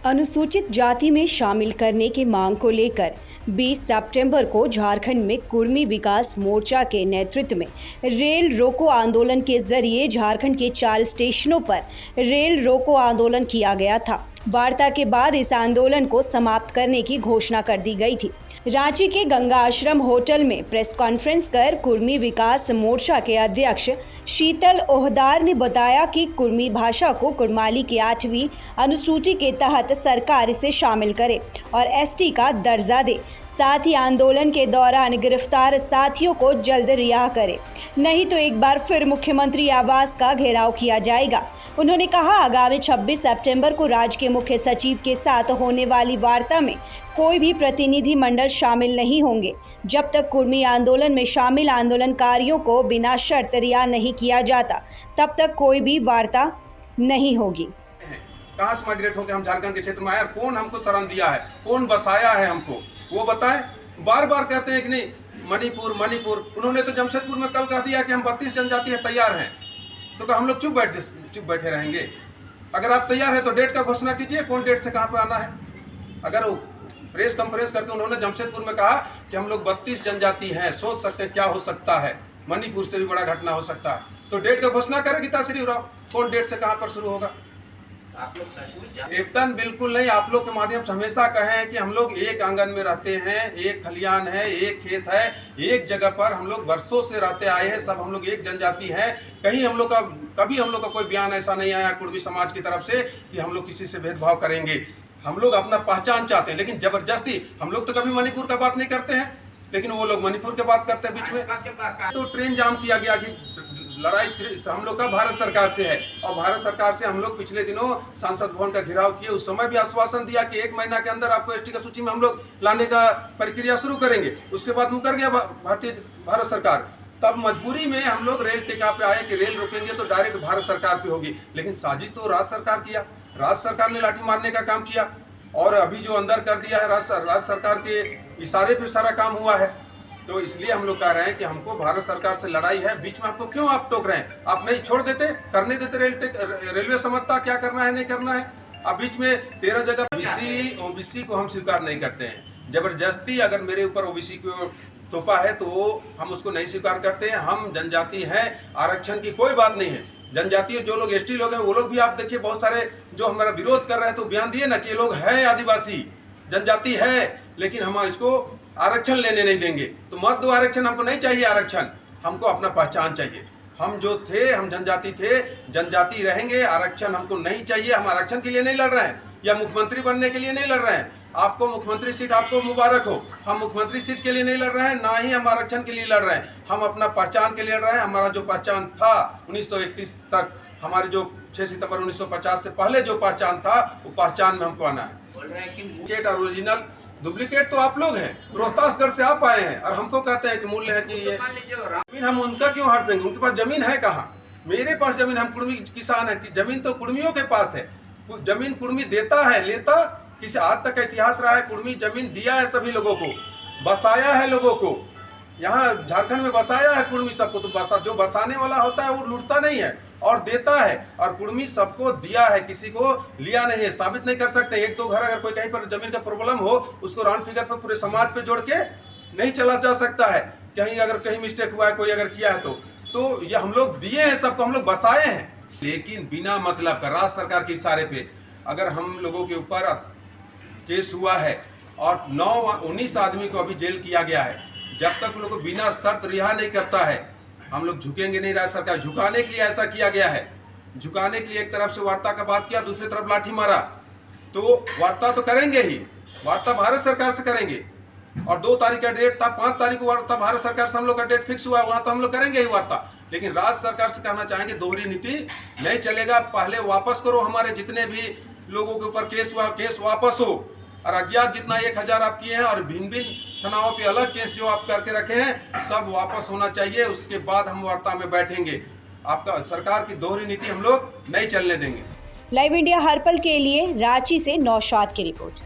अनुसूचित जाति में शामिल करने की मांग को लेकर 20 सितंबर को झारखंड में कुर्मी विकास मोर्चा के नेतृत्व में रेल रोको आंदोलन के जरिए झारखंड के 4 स्टेशनों पर रेल रोको आंदोलन किया गया था। वार्ता के बाद इस आंदोलन को समाप्त करने की घोषणा कर दी गई थी। रांची के गंगा आश्रम होटल में प्रेस कॉन्फ्रेंस कर कुर्मी विकास मोर्चा के अध्यक्ष शीतल ओहदार ने बताया कि कुर्मी भाषा को कुर्माली की 8वीं अनुसूची के तहत सरकार इसे शामिल करे और एसटी का दर्जा दे। साथ ही आंदोलन के दौरान गिरफ्तार साथियों को जल्द रिहा करे, नहीं तो एक बार फिर मुख्यमंत्री आवास का घेराव किया जाएगा। उन्होंने कहा, आगामी 26 सितंबर को राज्य के मुख्य सचिव के साथ होने वाली वार्ता में कोई भी प्रतिनिधि मंडल शामिल नहीं होंगे जब तक कुर्मी आंदोलन में शामिल आंदोलनकारियों को बिना शर्त रिहा नहीं किया जाता, तब तक कोई भी वार्ता नहीं होगी। कहाँ से माइग्रेट होकर हम झारखंड के क्षेत्र में आए, कौन हमको शरण दिया है, कौन बसाया है हमको, वो बताएं। बार बार कहते हैं कि नहीं मणिपुर मणिपुर, उन्होंने तो जमशेदपुर में कल कह दिया कि हम 32 जनजाति है तैयार हैं, तो क्या हम लोग चुप बैठे रहेंगे? अगर आप तैयार हैं तो डेट का घोषणा कीजिए, कौन डेट से कहाँ पे आना है। अगर वो प्रेस कॉन्फ्रेंस करके उन्होंने जमशेदपुर में कहा कि हम लोग 32 जनजाति हैं, सोच सकते हैं क्या हो सकता है, मणिपुर से भी बड़ा घटना हो सकता है, तो डेट का घोषणा करे गीताश्री उरांव, कौन डेट से कहाँ पर शुरू होगा। आप लोग सचमुच एकदम बिल्कुल नहीं। आप लोग के माध्यम से हमेशा कहें कि हम लोग एक आंगन में रहते हैं, एक खलियान है, एक खेत है, एक जगह पर हम लोग वर्षों से रहते आए हैं, सब हम लोग एक जनजाति हैं। कहीं हम लोग का कभी हम लोग का कोई बयान ऐसा नहीं आया कुर्मी समाज की तरफ से कि हम लोग किसी से भेदभाव करेंगे। हम लोग अपना पहचान चाहते हैं, लेकिन जबरदस्ती हम लोग तो कभी मणिपुर का बात नहीं करते हैं, लेकिन वो लोग मणिपुर की बात करते हैं बीच में। तो ट्रेन जाम किया गया कि लड़ाई हम लोग का भारत सरकार से है, और भारत सरकार से हम लोग पिछले दिनों सांसद भवन का घेराव किए। उस समय भी आश्वासन दिया कि 1 महीना के अंदर आपको एसटी की सूची में हम लोग लाने का प्रक्रिया शुरू करेंगे। उसके बाद मुकर गया भारत सरकार। तब मजबूरी में हम लोग रेल टिका पे आए कि रेल रोकेंगे तो डायरेक्ट भारत सरकार पे होगी, लेकिन साजिश तो राज्य सरकार किया, राज्य सरकार ने लाठी मारने का काम किया, और अभी जो अंदर कर दिया है राज्य सरकार के इशारे पे सारा काम हुआ है। तो इसलिए हम लोग कह रहे हैं कि हमको भारत सरकार से लड़ाई है, बीच में आपको क्यों आप टोक रहे हैं? आप नहीं छोड़ देते, करने देते, रेलवे समझता क्या करना है नहीं करना है। अब बीच में 13 जगह ओबीसी को हम स्वीकार नहीं करते हैं। जबरदस्ती अगर मेरे ऊपर ओबीसी को तोपा है तो हम उसको नहीं स्वीकार करते हैं। हम जनजाति हैं, आरक्षण की कोई बात नहीं है। जनजाति जो लोग एसटी लोग हैं वो लोग भी आप देखिए बहुत सारे जो हमारा विरोध कर रहे हैं तो बयान दिए ना कि ये लोग हैं आदिवासी जनजाति है, लेकिन हम इसको आरक्षण लेने नहीं देंगे। तो मत दो आरक्षण, हमको नहीं चाहिए आरक्षण, हमको अपना पहचान चाहिए। हम जो थे, हम जनजाति थे, जनजाति रहेंगे, आरक्षण हमको नहीं चाहिए। हम आरक्षण के लिए नहीं लड़ रहे हैं या मुख्यमंत्री बनने के लिए नहीं लड़ रहे हैं। आपको मुख्यमंत्री सीट आपको मुबारक हो, हम मुख्यमंत्री सीट के लिए नहीं लड़ रहे हैं, ना ही हम आरक्षण के लिए लड़ रहे हैं। हम अपना पहचान के लिए लड़ रहे हैं। हमारा जो पहचान था 1931 तक, हमारी जो 6 सितंबर 1950 से पहले जो पहचान था, वो पहचान में हमको आना है। बोल रहे हैं कि डुप्लीकेट और ओरिजिनल, डुप्लीकेट तो आप लोग हैं, रोहतासगढ़ से आप आए हैं और हमको कहते हैं कि मूल्य है कि ये जमीन, हम उनका क्यों हट देंगे? उनके पास जमीन है कहाँ? मेरे पास जमीन, हम कुर्मी किसान है, जमीन तो कुर्मियों के पास है। जमीन कुर्मी देता है, लेता किसी आज तक का इतिहास रहा है। कुर्मी जमीन दिया है सभी लोगों को, बसाया है लोगों को, यहाँ झारखंड में बसाया है कुर्मी सबको। तो जो बसाने वाला होता है वो लूटता नहीं है और देता है, और कुर्मी सबको दिया है, किसी को लिया नहीं है। साबित नहीं कर सकते। 1-2 घर अगर कोई कहीं पर जमीन का प्रॉब्लम हो, उसको राउंड फिगर पे पूरे समाज पे जोड़ के नहीं चला जा सकता है। कहीं अगर कहीं मिस्टेक हुआ है, कोई अगर किया है तो ये हम लोग दिए हैं सबको, हम लोग बसाए हैं, लेकिन बिना मतलब का राज्य सरकार के इशारे पे। अगर हम लोगों के ऊपर केस हुआ है और 19 आदमी को अभी जेल किया गया है, जब तक उन लोग को बिना शर्त रिहा नहीं करता है, हम लोग झुकेंगे नहीं। राज्य सरकार झुकाने के लिए ऐसा किया गया है, झुकाने के लिए एक तरफ से वार्ता का बात किया, दूसरी तरफ लाठी मारा। तो वार्ता तो करेंगे ही, वार्ता भारत सरकार से करेंगे, और 2 तारीख का डेट था, 5 तारीख को वार्ता भारत सरकार से हम लोग का डेट फिक्स हुआ, वहां तो हम लोग करेंगे ही वार्ता। लेकिन राज्य सरकार से कहना चाहेंगे दोहरी नीति नहीं चलेगा। पहले वापस करो, हमारे जितने भी लोगों के ऊपर केस हुआ, केस वापस हो, और अज्ञात जितना 1000 आप किए हैं और भिन्न भिन्न थानाओं पे अलग केस जो आप करके रखे हैं, सब वापस होना चाहिए। उसके बाद हम वार्ता में बैठेंगे। आपका सरकार की दोहरी नीति हम लोग नहीं चलने देंगे। लाइव इंडिया हर पल के लिए रांची से नौशाद की रिपोर्ट।